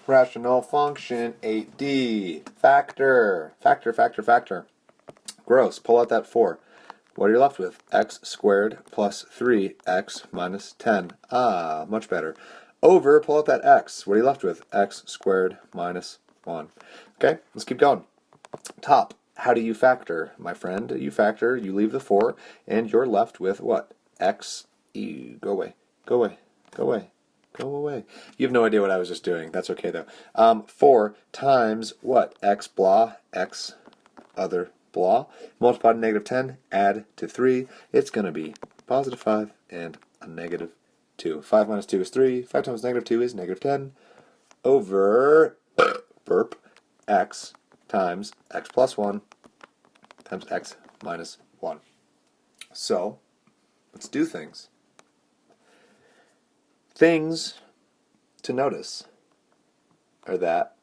Rational function 8D. Factor. Factor. Gross. Pull out that 4. What are you left with? X squared plus 3x minus 10. Ah, much better. Over, pull out that x. What are you left with? X squared minus 1. Okay, let's keep going. Top. How do you factor, my friend? You factor, you leave the 4, and you're left with what? X. Go away. You have no idea what I was just doing. That's okay, though. 4 times what? X blah, x other blah. Multiply to negative 10, add to 3. It's going to be positive 5 and a negative 2. 5 minus 2 is 3. 5 times negative 2 is negative 10 over x times x plus 1 times x minus 1. So, let's do things. Things to notice are that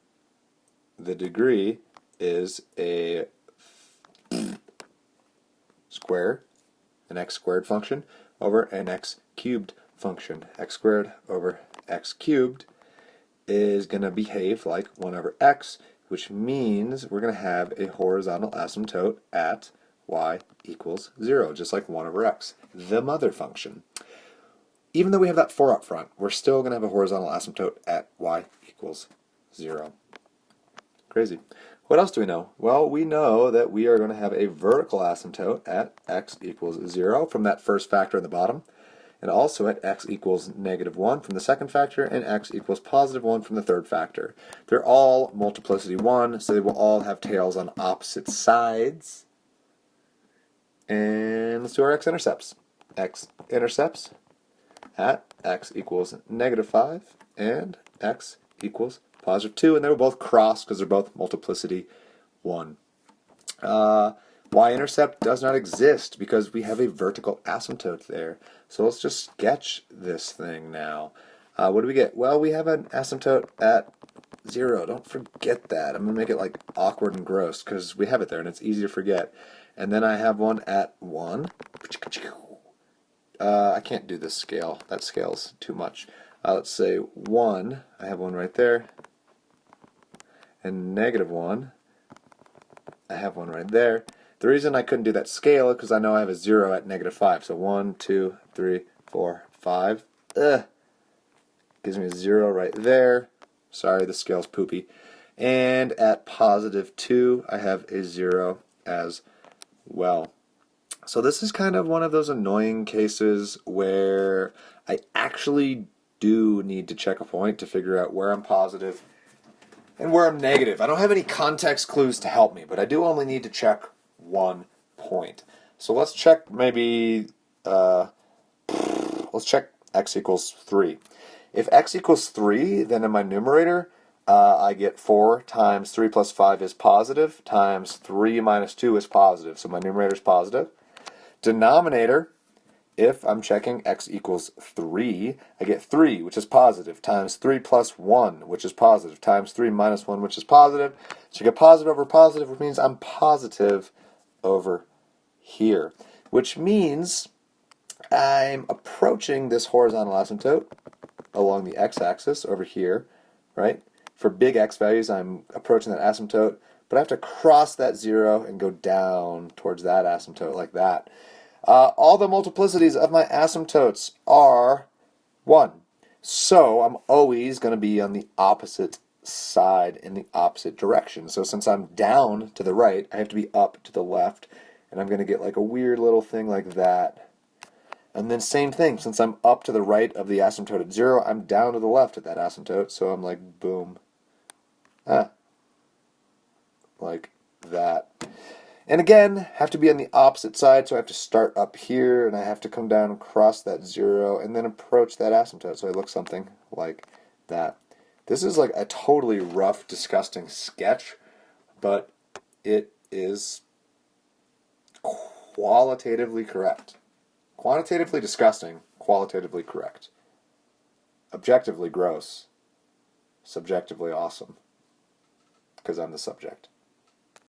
the degree is a square, an x squared function, over an x cubed function. X squared over x cubed is going to behave like 1 over x, which means we're going to have a horizontal asymptote at y equals 0, just like 1 over x, the mother function. Even though we have that 4 up front, we're still going to have a horizontal asymptote at y equals 0. Crazy. What else do we know? Well, we know that we are going to have a vertical asymptote at x equals 0 from that first factor in the bottom, and also at x equals negative 1 from the second factor, and x equals positive 1 from the third factor. They're all multiplicity 1, so they will all have tails on opposite sides. And let's do our x-intercepts. X-intercepts at x equals negative 5 and x equals positive 2, and they were both crossed because they're both multiplicity 1. Y-intercept does not exist because we have a vertical asymptote there. So let's just sketch this thing now. What do we get? Well, we have an asymptote at 0. Don't forget that. I'm going to make it like awkward and gross because we have it there and it's easy to forget. And then I have one at 1. I can't do this scale. That scales too much. Let's say 1. I have one right there. And negative 1. I have one right there. The reason I couldn't do that scale is because I know I have a 0 at negative 5. So 1, 2, 3, 4, 5. Gives me a 0 right there. Sorry, the scale's poopy. And at positive 2, I have a 0 as well. So this is kind of one of those annoying cases where I actually do need to check a point to figure out where I'm positive and where I'm negative. I don't have any context clues to help me, but I do only need to check one point. So let's check maybe, let's check x equals 3. If x equals 3, then in my numerator, I get 4 times 3 plus 5 is positive, times 3 minus 2 is positive. So my numerator is positive. Denominator, if I'm checking x equals 3, I get 3, which is positive, times 3 plus 1, which is positive, times 3 minus 1, which is positive. So you get positive over positive, which means I'm positive over here, which means I'm approaching this horizontal asymptote along the x-axis over here, right? For big x values, I'm approaching that asymptote, but I have to cross that 0 and go down towards that asymptote like that. All the multiplicities of my asymptotes are 1. So I'm always going to be on the opposite side in the opposite direction. So since I'm down to the right, I have to be up to the left, and I'm going to get like a weird little thing like that. And then same thing, since I'm up to the right of the asymptote at 0, I'm down to the left at that asymptote, so I'm like, boom. Like that. And again, have to be on the opposite side, so I have to start up here, and I have to come down and cross that 0, and then approach that asymptote, so I look something like that. This is like a totally rough, disgusting sketch, but it is qualitatively correct. Quantitatively disgusting, qualitatively correct. Objectively gross, subjectively awesome, because I'm the subject.